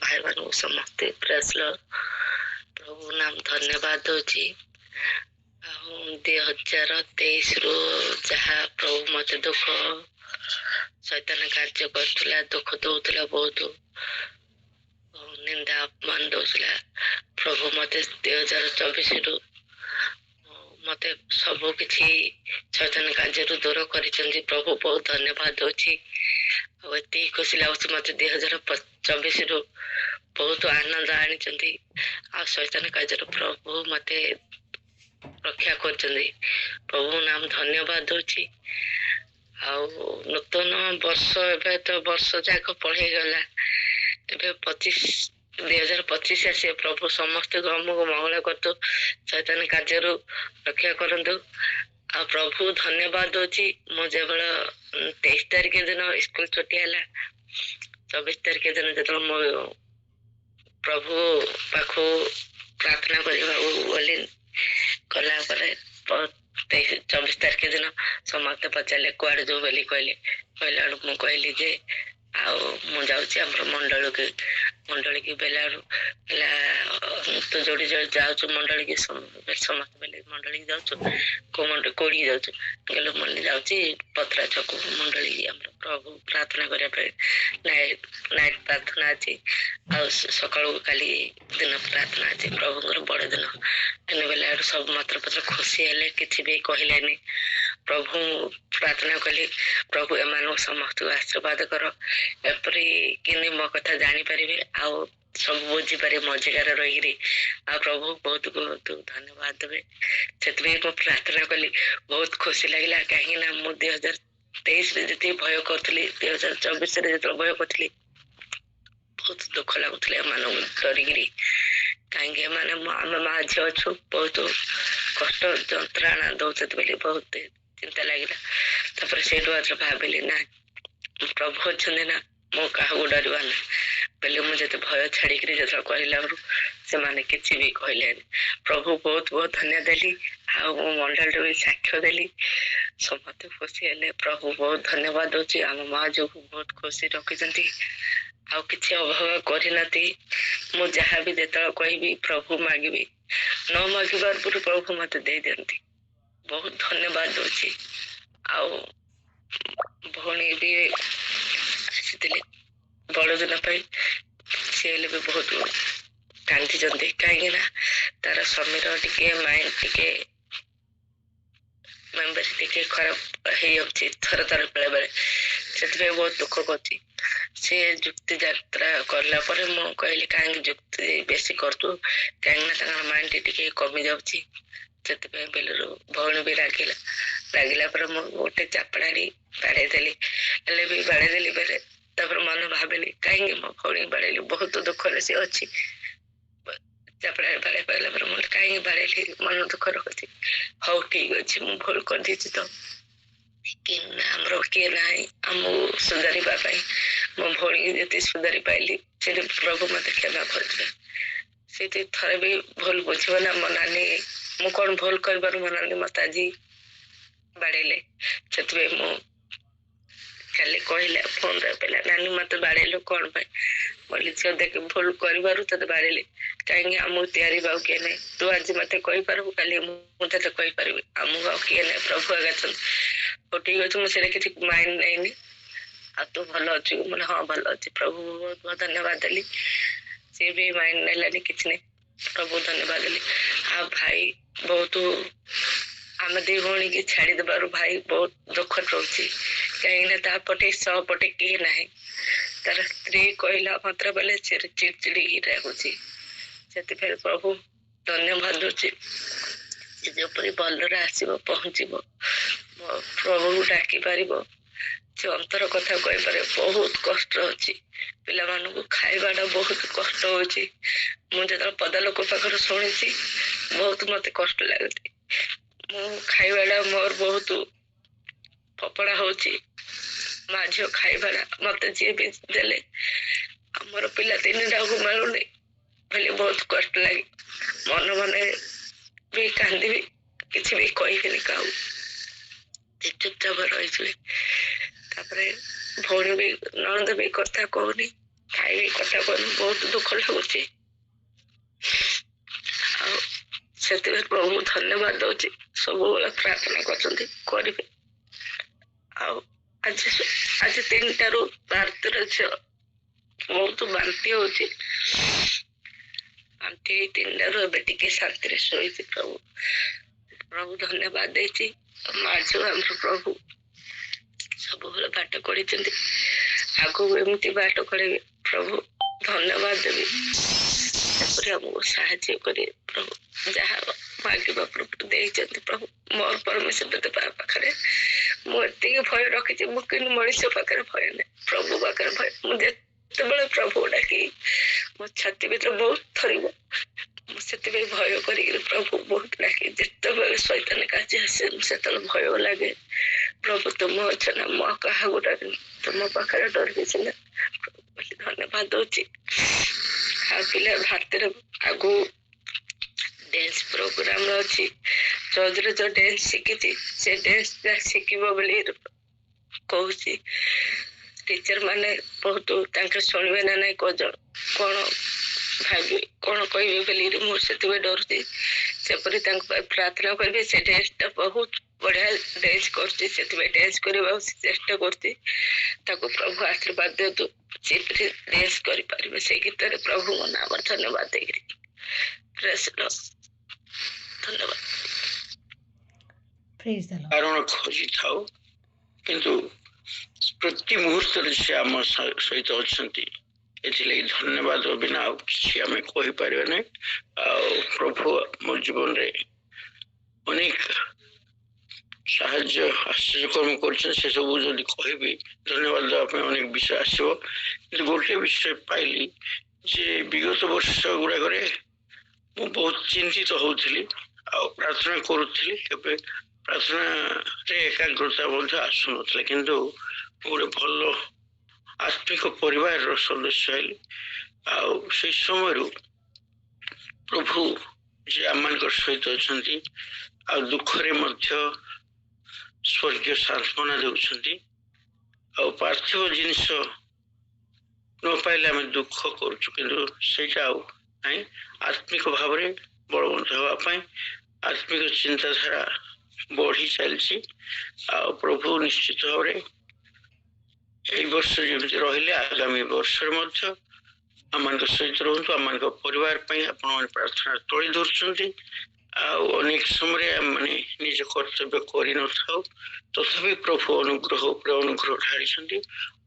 ଭାଇ ମାନଙ୍କୁ ସମସ୍ତେ ପ୍ରେସ୍ ଲର୍ଡ, ପ୍ରଭୁ ନାମ ଧନ୍ୟବାଦ ଦଉଛି। ଆଉ 2023ରୁ ଯାହା ପ୍ରଭୁ ମତେ ଦୁଃଖ ଶୈତାନ କାର୍ଯ୍ୟ କରୁଥିଲା, ଦୁଃଖ ଦଉଥିଲା, ବହୁତ ନିନ୍ଦା ଅପମାନ ଦଉଥିଲା। ପ୍ରଭୁ ମତେ 2024ରୁ ମତେ ସବୁ କିଛି ଶୈତାନ କାର୍ଯ୍ୟରୁ ଦୂର କରିଛନ୍ତି। ପ୍ରଭୁ ବହୁତ ଧନ୍ୟବାଦ ଦଉଛି। ଆଉ ଏତିକି ଖୁସି ଲାଗୁଛି, ମତେ 2024ରୁ ବହୁତ ଆନନ୍ଦ ଆଣିଛନ୍ତି। ଆଉ ଶୈତାନ କାର୍ଯ୍ୟରୁ ପ୍ରଭୁ ମତେ ରକ୍ଷା କରିଛନ୍ତି। ପ୍ରଭୁ ନାମ ଧନ୍ୟବାଦ ଦଉଛି। ଆଉ ନୂତନ ବର୍ଷ, ଏବେ ତ ବର୍ଷ ଯାକ ପଳେଇଗଲା, ଏବେ 2025 ଆସିବ। ପ୍ରଭୁ ସମସ୍ତଙ୍କୁ ଆମକୁ ମଙ୍ଗଳ କରନ୍ତୁ, ଶୈତାନ କାର୍ଯ୍ୟରୁ ରକ୍ଷା କରନ୍ତୁ। ଆଉ ପ୍ରଭୁ ଧନ୍ୟବାଦ ଦଉଛି। ମୁଁ ଯେବେଳେ 23 ତାରିଖ ଦିନ ସ୍କୁଲ ଛୁଟି ହେଲା, 24 ତାରିଖ ଦିନ ଯେତେବେଳେ ମୋ ପ୍ରଭୁ ପାଖକୁ ପ୍ରାର୍ଥନା କରିବାକୁ ଗଲି, ଗଲା ପରେ 24 ତାରିଖ ଦିନ ସମସ୍ତେ ପଚାରିଲେ କୁଆଡେ ଯିବୁ ବୋଲି କହିଲା ବେଳକୁ ମୁଁ କହିଲି ଯେ ଆଉ ମୁଁ ଯାଉଛି ଆମର ମଣ୍ଡଳୀକି ବେଲାରୁ ହେଲା, ତୁ ଯୋଉଠି ଯାଉଛୁ ମଣ୍ଡଳୀକି, ସମସ୍ତେ କହିଲେ ମଣ୍ଡଳୀକି ଯାଉଛୁ, କୋଉଠିକି ଯାଉଛୁ? କହିଲେ ମୁଁ ଯାଉଛି ପତ୍ରା ଛକ ମଣ୍ଡଳୀ, ଆମର ପ୍ରଭୁ ପ୍ରାର୍ଥନା କରିବା ପାଇଁ ନାଇଟ୍ ପ୍ରାର୍ଥନା ଅଛି। ଆଉ ସକାଳୁ କାଲି ଦିନ ପ୍ରାର୍ଥନା ଅଛି। ପ୍ରଭୁଙ୍କର ବଡ ଦିନ ବେଲା ସବୁ ମାତ୍ର ଖୁସି ହେଲେ, କିଛି ବି କହିଲେନି। ପ୍ରଭୁ ପ୍ରାର୍ଥନା କଲି, ପ୍ରଭୁ ଏମାନଙ୍କୁ ସମସ୍ତଙ୍କୁ ଆଶୀର୍ବାଦ କର, ଏପରି କେମିତି ମୋ କଥା ଜାଣିପାରିବେ ଆଉ ସବୁ ବୁଝିପାରିବେ ମୋ ଜାଗାରେ ରହିକିରି। ଆଉ ପ୍ରଭୁ ବହୁତ ବହୁତ ଧନ୍ୟବାଦ ଦେବେ। ସେଥିପାଇଁ ମୁଁ ପ୍ରାର୍ଥନା କଲି। ବହୁତ ଖୁସି ଲାଗିଲା, କାହିଁକି ନା ମୁଁ 2023ରେ ଯେତିକି ଭୟ କରୁଥିଲି, 2024ରେ ଯେତେବେଳେ ଭୟ କରୁଥିଲି, ବହୁତ ଦୁଃଖ ଲାଗୁଥିଲା ଏମାନଙ୍କୁ ଡରିକିରି। କାହିଁକି ଏମାନେ ଆମେ ମା ଝିଅ ଅଛୁ, ବହୁତ କଷ୍ଟ ଯନ୍ତ୍ରଣା ଦଉଛନ୍ତି ବୋଲି ବହୁତ ଚିନ୍ତା ଲାଗିଲା। ତାପରେ ସେଇଠୁ ଭାବିଲି ନା, ପ୍ରଭୁ ଅଛନ୍ତି ନା, ମୁଁ କାହାକୁ ଡରିବା ନାହିଁ ବୋଲେ ମୁଁ ଯେତେ ଭୟ ଛାଡିକିରି ଯେତେବେଳେ କହିଲା ସେମାନେ କିଛି ବି କହିଲେନି। ପ୍ରଭୁ ବହୁତ ବହୁତ ଧନ୍ୟ ଦେଲି ଆଉ ମୁଁ ମଣ୍ଡଳରେ ବି ସାକ୍ଷ୍ୟ ଦେଲି, ସମସ୍ତେ ଖୁସି ହେଲେ। ପ୍ରଭୁ ବହୁତ ଧନ୍ୟବାଦ ଦଉଛି, ଆମ ମା ଯୋଗୁ ବହୁତ ଖୁସି ରଖିଛନ୍ତି, ଆଉ କିଛି ଅଭାବ କରିନାହାନ୍ତି। ମୁଁ ଯାହା ବି ଯେତେବେଳେ କହିବି ପ୍ରଭୁ ମାଗିବି, ନ ମାଗିବା ପୂର୍ବରୁ ପ୍ରଭୁ ମତେ ଦେଇ ଦିଅନ୍ତି। ବହୁତ ଧନ୍ୟବାଦ ଦଉଛି। ଆଉ ଭଉଣୀ ବି ଆସିଥିଲେ ବଡଦିନ ପାଇଁ, ସେ ହେଲେ ବି ବହୁତ କାନ୍ଦିଛନ୍ତି, କାହିଁକି ନା ତାର ସ୍ୱାମୀର ଟିକେ ମାଇଣ୍ଡ ଟିକେ ମେମ୍ବର ଟିକେ ଖରାପ ହେଇଯାଉଛି ଥରେ ଥରେ ବେଳେ ବେଳେ, ସେଥିପାଇଁ ବହୁତ ଦୁଃଖ କରୁଛି। ସେ ଯୁକ୍ତି ଯାତ୍ରା କଲା ପରେ ମୁଁ କହିଲି କାହିଁକି ଯୁକ୍ତି ବେଶୀ କରୁଛୁ, କାହିଁକି ନା ତାଙ୍କର ମାଇଣ୍ଡ ଟିକେ କମି ଯାଉଛି, ସେଥିପାଇଁ ବେଲରୁ ଭଉଣୀ ବି ରାଗିଲା ପରେ ମୁଁ ଗୋଟେ ଚାପଡ଼ାରେ ବାଡେଇ ଦେଲି। ହେଲେ ବି ବାଡେଇ ଦେଲି ବେଲେ ତାପରେ ମନେ ଭାବିଲି କାହିଁକି ମୋ ଭଉଣୀ ବାଡେଇଲି, ବହୁତ ଦୁଃଖରେ ସେ ଅଛି। ଚାପଡ଼ାରେ ବାଡେଇ ପାରିଲା ପରେ ମୁଁ କାହିଁକି ବାଡେଇଲି, ମନ ଦୁଃଖ ରଖୁଛି। ହଉ ଠିକ ଅଛି, ମୁଁ ଭୁଲ କରିଦେଇଛି ତ, ଆମର କିଏ ନାହିଁ ଆମକୁ ସୁଧାରିବା ପାଇଁ। ମୋ ଭଉଣୀ ଯେତେ ସୁଧାରି ପାଇଲି ସେଠି ପ୍ରଭୁ ମତେ କ୍ଷମା କରିଦେବେ। ସେଠି ଥରେ ବି ଭୁଲ ବୁଝିବ ନା, ମୋ ନାନୀ ମୁଁ କଣ ଭୁଲ କରିବାରୁ ମୋ ନାନୀ ମତେ ଆଜି ବାଡେଇଲେ। ସେଥିପାଇଁ ମୁଁ କାଲି କହିଲା ଫୋନରେ କହିଲା ନାନୀ ମତେ ବାଡେଇଲୁ କଣ ପାଇଁ, ବୋଲି ଝିଅ ଦେଖ ଭୁଲ କରିବାରୁ ତତେ ବାଡେଇଲେ, କାହିଁକି ଆମକୁ ତିଆରିବା ଆଉ କିଏ ନାହିଁ। ତୁ ଆଜି ମତେ କହିପାରିବୁ, କାଲି ମୁଁ ତତେ କହିପାରିବି, ଆମକୁ ଆଉ କିଏ ନାହିଁ, ପ୍ରଭୁ ଆଗା ଅଛନ୍ତି। ହଉ ଠିକ ଅଛି, ମୁଁ ସେଇଟା କିଛି ମାଇଣ୍ଡ ନେଇନି। ଆଉ ତୁ ଭଲ ଅଛୁ? ମାନେ ହଁ ଭଲ ଅଛି। ପ୍ରଭୁ ବହୁତ ବହୁତ ଧନ୍ୟବାଦ ଦେଲି। ସିଏ ବି ମାଇଣ୍ଡ ନେଲାନି, କିଛି ନାହିଁ, ପ୍ରଭୁ ଧନ୍ୟବାଦ ଦେଲି। ଆଉ ଭାଇ ବହୁତ, ଆମେ ଦି ଭଉଣୀ କି ଛାଡିଦେବାରୁ ଭାଇ ବହୁତ ଦୁଃଖ ରହୁଛି, କାହିଁକି ନା ତା ପଟେ ପଟେ କେହି ନାହିଁ। ତାର ସ୍ତ୍ରୀ କହିଲା ମାତ୍ର ବେଲେ ସେ ଚିଡଚିଡି ରାଗୁଛି। ସେଥିପାଇଁ ପ୍ରଭୁ ଧନ୍ୟବାଦ ଦଉଛି, ଯେପରି ଭଲରେ ଆସିବ ପହଞ୍ଚିବ, ପ୍ରଭୁକୁ ଡାକି ପାରିବ, ସେ ଅନ୍ତର କଥା କହିପାରିବ। ବହୁତ କଷ୍ଟ ଅଛି, ପିଲାମାନଙ୍କୁ ଖାଇବାଟା ବହୁତ କଷ୍ଟ ହଉଛି। ମୁଁ ଯେତେବେଳେ ପଦା ଲୋକ ପାଖରୁ ଶୁଣିଛି ବହୁତ ମତେ କଷ୍ଟ ଲାଗୁଛି। ମୁଁ ଖାଇବାଟା ମୋର ବହୁତ ଫପଡା ହଉଛି। ମା ଝିଅ ଖାଇବାଟା ମତେ ଯିଏ ବି ଦେଲେ, ଆମର ପିଲା ତିନିଟାକୁ ମିଳୁନି ବୋଲି ବହୁତ କଷ୍ଟ ଲାଗେ। ମନେ ମନେ ବି କାନ୍ଦିବି, କିଛି ବି କହିବିନି କାହାକୁ, ଚୁପଚାପ ରହିଯିବି। ତାପରେ ଭଉଣୀ ବି ନଣନ୍ଦ ବି କଥା କହୁନି, ଭାଇ ବି କଥା କହୁନି, ବହୁତ ଦୁଃଖ ଲାଗୁଛି। ଆଉ ସେଥିପାଇଁ ପ୍ରଭୁ ଧନ୍ୟବାଦ ଦଉଛି, ସବୁବେଳେ ପ୍ରାର୍ଥନା କରୁଛନ୍ତି କରିବେ। ଆଉ ଆଜି 3ଟାରୁ ଭାରତରେ ଝିଅ ବହୁତ ବାନ୍ତି ହଉଛି, ବାନ୍ତି 3ଟାରୁ ଏବେ ଟିକେ ଶାନ୍ତିରେ ଶୋଇଛି। ପ୍ରଭୁ ଧନ୍ୟବାଦ ଦେଇଛି। ମା ଝିଅ ଆମର ପ୍ରଭୁ ସବୁବେଳେ ବାଟ କରିଛନ୍ତି, ଆଗକୁ ଏମିତି ବାଟ କରିବେ। ପ୍ରଭୁ ଧନ୍ୟବାଦ ଦେବି, ତାପରେ ଆମକୁ ସାହାଯ୍ୟ କରିବେ। ପ୍ରଭୁ ଯାହା ମାଗିବା ପ୍ରଭୁ ଦେଇଛନ୍ତି। ପ୍ରଭୁ ମୋର ପରମେଶ୍ୱର ଦେବା ପାଖରେ ମୁଁ ଏତିକି ଭୟ ରଖିଛି, ମୁଁ କିନ୍ତୁ ମଣିଷ ପାଖରେ ଭୟ ନାହିଁ, ପ୍ରଭୁ ପାଖରେ ଭୟ। ମୁଁ ଯେତେବେଳେ ପ୍ରଭୁ ଡାକି ମୋ ଛାତି ଭିତରେ ବହୁତ ଥରିବ, ମୁଁ ସେଥିପାଇଁ ଭୟ କରିକି ପ୍ରଭୁ ବହୁତ ଡାକି। ଯେତେବେଳେ ଶୈତାନ କାଜି ଆସେ ସେତେବେଳେ ଭୟ ଲାଗେ, ପ୍ରଭୁ ତୁମ ଅଛ ନା, ମୁଁ କାହାକୁ ଡରିନି, ତୁମ ପାଖରେ ଡରିବି ସିନା। ଧନ୍ୟବାଦ ଦଉଛି। ଆଉ ପିଲା ଭାରତରେ ଆଗକୁ ଡ୍ୟାନ୍ସ ପ୍ରୋଗ୍ରାମ ଅଛି, ଚୌଧୁରୀ ଯୋଉ ଡ୍ୟାନ୍ସ ଶିଖିଛି ସେ ଡ୍ୟାନ୍ସ ଶିଖିବ ବୋଲି କହୁଛି। ଟିଚର ମାନେ ବହୁତ ତାଙ୍କ ଶୁଣିବେ ନା ନାଇଁ, କଣ ଭାବିବେ, କଣ କହିବେ ବୋଲି ମୁଁ ସେଥିପାଇଁ ଡରୁଛି। ସେପରି ତାଙ୍କ ପାଇଁ ପ୍ରାର୍ଥନା କରିବେ। ସେ ଡ୍ୟାନ୍ସଟା ବହୁତ ବଢିଆ ଡ୍ୟାନ୍ସ କରୁଛି, ସେଥିପାଇଁ ଡ୍ୟାନ୍ସ କରିବାକୁ ଚେଷ୍ଟା କରୁଛି। ତାକୁ ପ୍ରଭୁ ଆଶୀର୍ବାଦ ଦିଅନ୍ତୁ, ସେ ଡ୍ୟାନ୍ସ କରିପାରିବେ ସେଇ ଗୀତରେ। ପ୍ରଭୁଙ୍କ ନାମରେ ଧନ୍ୟବାଦ ଦେଇକିରି ଧନ୍ୟବାଦ। କାରଣ ଖୋଜିଥାଉ, କିନ୍ତୁ ପ୍ରତି ମୁହୂର୍ତ୍ତରେ ସେ ଆମ ସହିତ ଅଛନ୍ତି। ଏଥିଲାଗି ଧନ୍ୟବାଦ ବିନା ଆଉ କିଛି ଆମେ କହିପାରିବା ନାହିଁ। ଆଉ ପ୍ରଭୁ ମୋ ଜୀବନରେ ଅନେକ ସାହାଯ୍ୟ ଆଶ୍ଚର୍ଯ୍ୟକର୍ମ କରିଛନ୍ତି, ସେ ସବୁ ଯଦି କହିବି ଧନ୍ୟବାଦ ଦେବା ପାଇଁ ଅନେକ ବିଷୟ ଆସିବ। କିନ୍ତୁ ଗୋଟେ ବିଷୟ ପାଇଲି ଯେ ବିଗତ ବର୍ଷ ଗୁଡାକରେ ମୁଁ ବହୁତ ଚିନ୍ତିତ ହଉଥିଲି ଆଉ ପ୍ରାର୍ଥନା କରୁଥିଲି, କେବେ ପ୍ରାର୍ଥନାରେ ଏକାଗ୍ରତା ମଧ୍ୟ ଆସୁନଥିଲା। କିନ୍ତୁ ଗୋଟେ ଭଲ आत्मिक परिवार सदस्य हेले से समय प्रभु जे आम सहित अच्छा दुखरे स्वर्गीय सांत्वना देउछंती पार्थिव जिनस न पाइले आम दुख करूँ कि आत्मिक भाव में बलवंत हाँपाई आत्मिक चिंताधारा बढ़ी चलती प्रभु निश्चित भाव में यही वर्ष जमी रही आगामी वर्ष आम सहित रुहतु आम परिवार आपण प्रार्थना तोड़ी धरती अनेक समय मैंने निज कर्तव्य कर न तथापि प्रभु अनुग्रह अनुग्रह ढाड़ी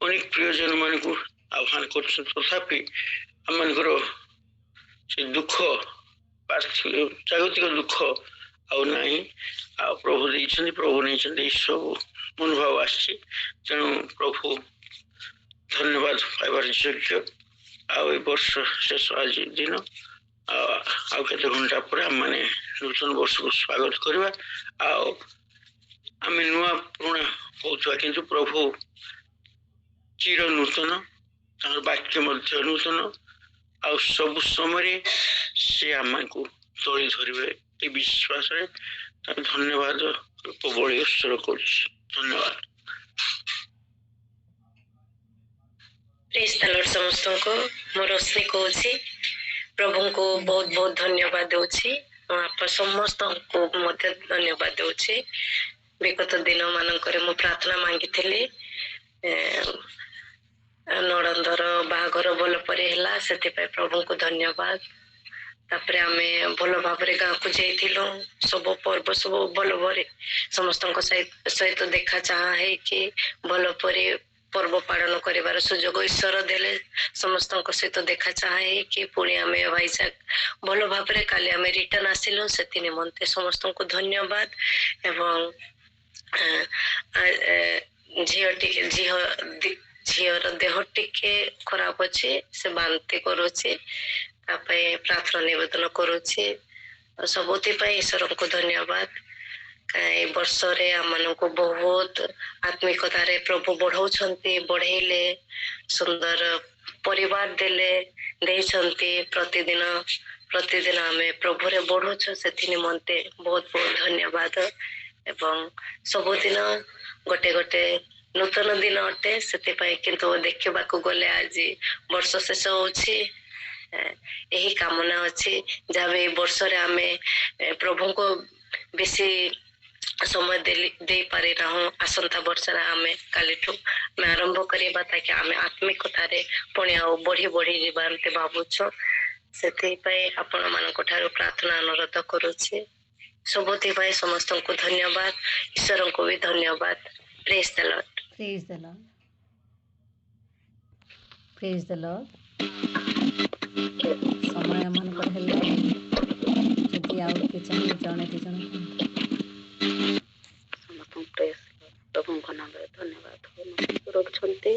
अनेक प्रियजन मान को आह्वान कर तथापि आम से दुख पार्थिव जागतिक दुख आना प्रभु देते प्रभु नहीं सब मनोभाव आसी तेणु प्रभु धन्यवाद पाइबार योग्य वर्ष शेष आज दिन आते घंटा पर आम मैंने नूतन वर्ष को स्वागत करवा आम नुआ पुराणा कहवा किंतु प्रभु चिर नूतन वाक्य नूतन सब समय से आम को तोड़ी धरवे विश्वास धन्यवाद बड़ी उत्सर कर धन्यवाद। समस्त को मो रोशनी कहूँ प्रभु को बहुत बहुत धन्यवाद दूची आप समस्त को धन्यवाद दूची विगत दिन मानक मु प्रार्थना मांगी थी नड़ंदर बाहाघर भल पर है प्रभु को धन्यवाद तापरे आमे भल भाव गाँव को जाइलु सब पर्व सब भल भाव समस्त सहित देखा चाह है कि भल पर पर्व पालन कर सुजोग ईश्वर देले समस्त सहित देखा चाहे कि पुणी आम भाईजाक भल भाव काली आम रिटर्न आसिलु से निमंते समस्त को धन्यवाद एवं झीर देह टिके खराब अच्छे से बांति करुचे प्रार्थना निवेदन करुचे सबुति ईश्वर को धन्यवाद वर्ष रे आम को बहुत आत्मिकता रे प्रभु बढ़ाउछंती बढ़ेले सुंदर परिवार देले देइछंती प्रतिदिन आमे प्रभु रे बढ़ुछ से निमंते बहुत बहुत धन्यवाद एवं सबुदिन गोटे गोटे नूतन दिन अटे से किंतु देखा गले आज वर्ष शेष होछि यही कामना अच्छी जहाँ भी वर्ष रे आमे प्रभु को बेसी समय दे पारे ना आसंता वर्ष आमे कालीठू मैं आरंभ करवा ताकि आमे आत्मिकता रे पुणी आ बढ़ी बढ़ी जीवांते भावुछ से आपण मानक ठारू प्रार्थना अनुरोध करुछि सबुति समस्त को धन्यवाद ईश्वर को भी धन्यवाद praise the Lord praise the Lord praise the Lord समय मानकर हेले जदि आउ के चाहिए जने दी जन प्रभु नाम धन्यवाद रखते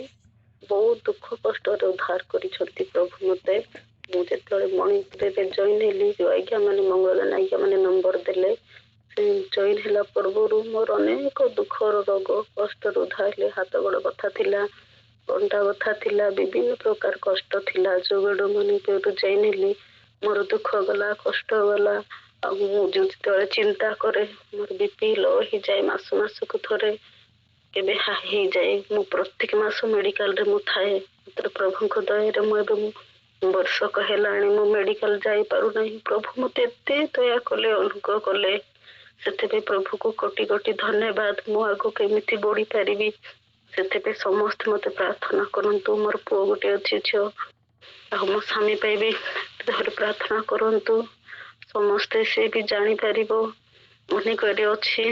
बहुत दुख कष्ट उद्धार करिसंती प्रभु मते मुझे मणिपुर जॉइन हेली जो आज्ञा मैंने मंगलदान आज्ञा मैंने नंबर देले जॉइन है पूर्व मोर अनेक दुखर रोग कष्ट उद्धार हाथ गोड़ बथा थिला अंटा बथा थिला विभिन्न प्रकार कष्ट थिला जो बेड़ मणिपुर जॉइन हेली मोर दुख गला कष्ट गला जो चिंता करे मोर बीपी लो ही जाए मास को थरे केबे हाई जाए मु प्रत्येक मास मेडिकल रे मु थाए प्रभु को दया रे वर्ष कहलाणी मु मेडिकल जाई पारु नहीं प्रभु मते एते दया कले अनुग्रह कले से प्रभु को कोटि कोटि धन्यवाद मु आगो केमिति बढ़ी पारिबी से समस्त मते प्रार्थना करंतु मोर पुओ गोटे अच्छी झील आ मो स्वामी पाइबे प्रार्थना करंतु समस्ते से भी जानी पारिबो अनेक अच्छी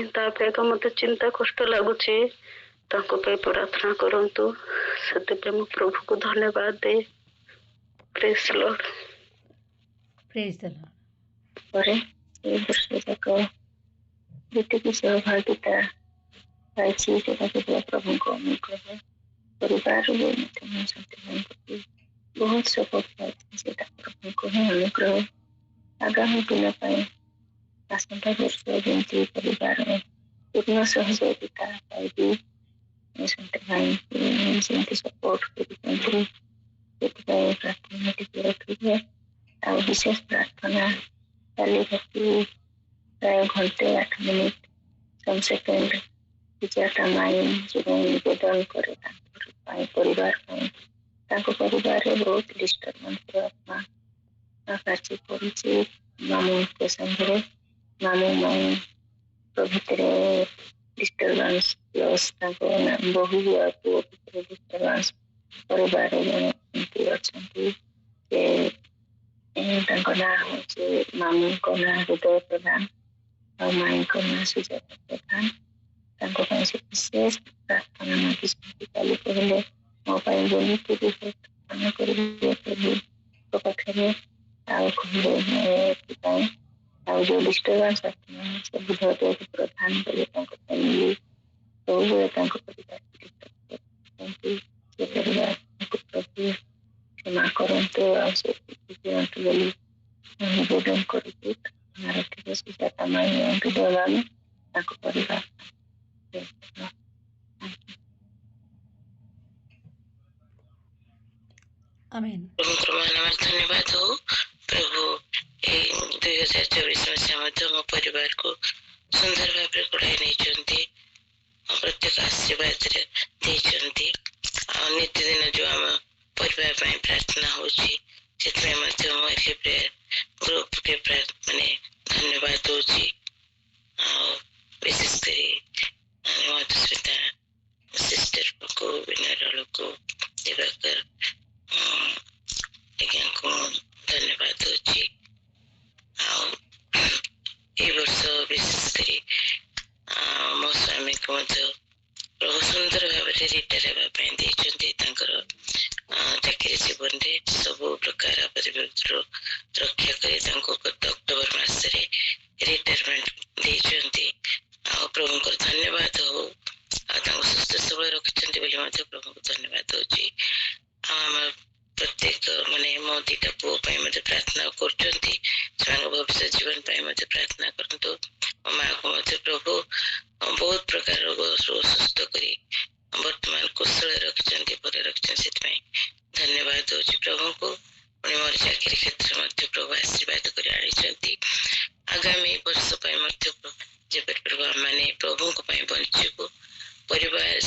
मते चिंता कष्ट लगुची ताको पे प्रार्थना करंतु से मु प्रभु को धन्यवाद दे praise Lord praise the Lord पर ए वर्ष तक जेतिक सहभागिता पाइछि सेटा प्रभु को अनुग्रह परिवार में बहुत सपोर्ट पाइछि सेटा प्रभु को अनुग्रह आगामी दिन पाए आसंता वर्ष जेमती परिवार में पूर्ण सहयोगिता पाइबी ସନ୍ତେ ଭାଇ ଯେମିତି ସପୋର୍ଟ କରୁଛନ୍ତି ସେଥିପାଇଁ ପ୍ରାର୍ଥନା ଟିକେ ରଖିବେ। ଆଉ ବିଶେଷ ପ୍ରାର୍ଥନା କାଲି ରାତି ପ୍ରାୟ ଘଣ୍ଟେ 8 ମିନିଟ୍ 6 ସେକେଣ୍ଡ ପୂଜାଟା ମାଇଁ ଯେଉଁ ନିବେଦନ କରେ ତାଙ୍କର ପାଇଁ ପରିବାର ପାଇଁ। ତାଙ୍କ ପରିବାରରେ ବହୁତ ଡିଷ୍ଟର୍ବାନ୍ସର ଆତ୍ମା କାର୍ଯ୍ୟ କରୁଛି। ମାମୁଙ୍କ ସାଙ୍ଗରେ ମାମୁ ମାଇଁ ଭିତରେ ଡିଷ୍ଟର୍ବାନ୍ସ ପ୍ଲସ୍ ତାଙ୍କ ବହୁ ଆଉ ପୁଅ ଭିତରେ ଡିଷ୍ଟର୍ବାନ୍ସ। ପରିବାରରେ ଜଣେ ଏମିତି ଅଛନ୍ତି ଯେ ତାଙ୍କ ନାଁ ହଉଛି ମାମୁଙ୍କ ନାଁ ହୃଦୟ ପ୍ରଧାନ ଆଉ ମାଇଁଙ୍କ ନାଁ ସୁଜାତା ପ୍ରଧାନ। ତାଙ୍କ ପାଇଁ ସେ ବିଶେଷ ପ୍ରାର୍ଥନା ମାଗିଛନ୍ତି। କାଲି କହିଲେ ମୋ ପାଇଁ ଯେମିତି ବି ପ୍ରାର୍ଥନା କରିବେ ପ୍ରଭୁଙ୍କ ପାଖରେ। ଆଉ କହିଲେ ଏଥିପାଇଁ ଆଉ ଯୋଉ ଡିଷ୍ଟର୍ବାନ୍ସ ସବୁ ଧୈର୍ଯ୍ୟ ପ୍ରଧାନ କଲେ ତାଙ୍କ ଫ୍ୟାମିଲି ସବୁବେଳେ ତାଙ୍କ ପରିବାର ସେ ପରିବାରକୁ ପ୍ରଭୁ କ୍ଷମା କରନ୍ତୁ ଆଉ ସେ ଦିଅନ୍ତୁ ବୋଲି ନିବେଦନ କରୁଛି। ରଖିବେ ସୁଜାତା ମାଇଁ ହୃଦୟ ତାଙ୍କ ପରିବାର। आमेन। धन्यवाद हो प्रभु। 2024 मसीहा मध्य मो परिवार को सुंदर भाव कड़ाई नहीं प्रत्येक आशीर्वाद नित्यदिन जो आम परिवार प्रार्थना होची ग्रुप के माने धन्यवाद दूची। विशेष कर मधुस्मिता सिस्टर को विनर को दिवाकर को धन्यवाद दूची। वर्ष विशेष कर मो स्वामी को प्रभु सुंदर भाव रिटायर चाकरी जीवन में सब प्रकार रक्षा कर अक्टोबर मासरे रिटायरमेंट प्रभु को धन्यवाद हो सुस्थ सबल रखिंट प्रभु को धन्यवाद दूची। प्रत्येक माने मो दीटा पुओ प्रार्थना कर भविष्य जीवन प्रार्थना करतु। माँ को प्रभु बहुत प्रकार रोग सुस्थ करी वर्तमान कुशल रखिंट धन्यवाद दूची प्रभु को। मोर चाकरी क्षेत्र में प्रभु आशीर्वाद कर आगामी वर्ष प्रभु आम प्रभु बंचू परिवार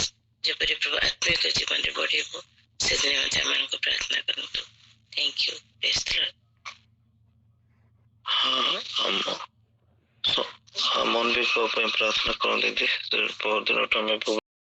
जपरी प्रभु आत्मिक जीवन में बढ़ेबू से दिन आम प्रार्थना करतु। Thank you. मन भी प्रार्थना कर दिन